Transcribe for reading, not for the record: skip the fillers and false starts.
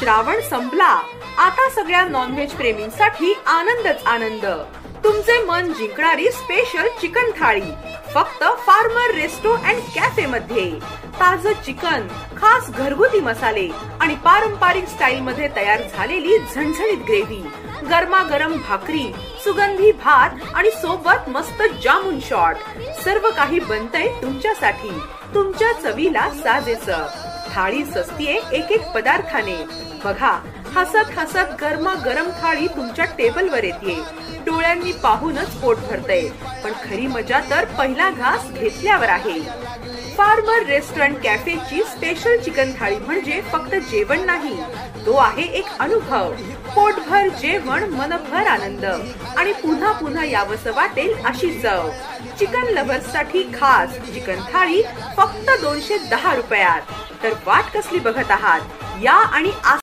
श्रावण संपला, आता सगळ्या नॉनव्हेज प्रेमींसाठी आनंदच आनंद. तुमचे मन जिंकणारी स्पेशल चिकन थाळी फक्त फार्मर रेस्टो अँड कॅफे मध्ये. ताजं चिकन, खास घरगुती मसाले आणि पारंपरिक स्टाईल मध्ये तयार झालेली झणझणीत ग्रेव्ही, गरमागरम भाकरी, सुगंधी भात आणि सोबत मस्त जामुन शॉट. सर्व काही बनतंय तुमच्यासाठी, तुमच्या चवीला साजेसं. थाळी सस्तीये एक एक पदार्थाने. बघा, हसत हसत गरमागरम थाळी तुमच्या टेबलवर येते. डोळ्यांनी पाहूनच पोट भरतंय, पण खरी मजा तर पहिला घास घेतल्यावर आहे. फार्मर रेस्टॉरंट कॅफेची स्पेशल चिकन थाळी म्हणजे फक्त जेवण नाही, तो आहे एक अनुभव. पोटभर जेवण, मनभर आनंद आणि पुन्हा पुन्हा यावंसं वाटेल अशी चव. चिकन लव्हर्स साठी खास चिकन थाळी फक्त 210 रुपयात. तर वाट कसली बघत आहात? या आणि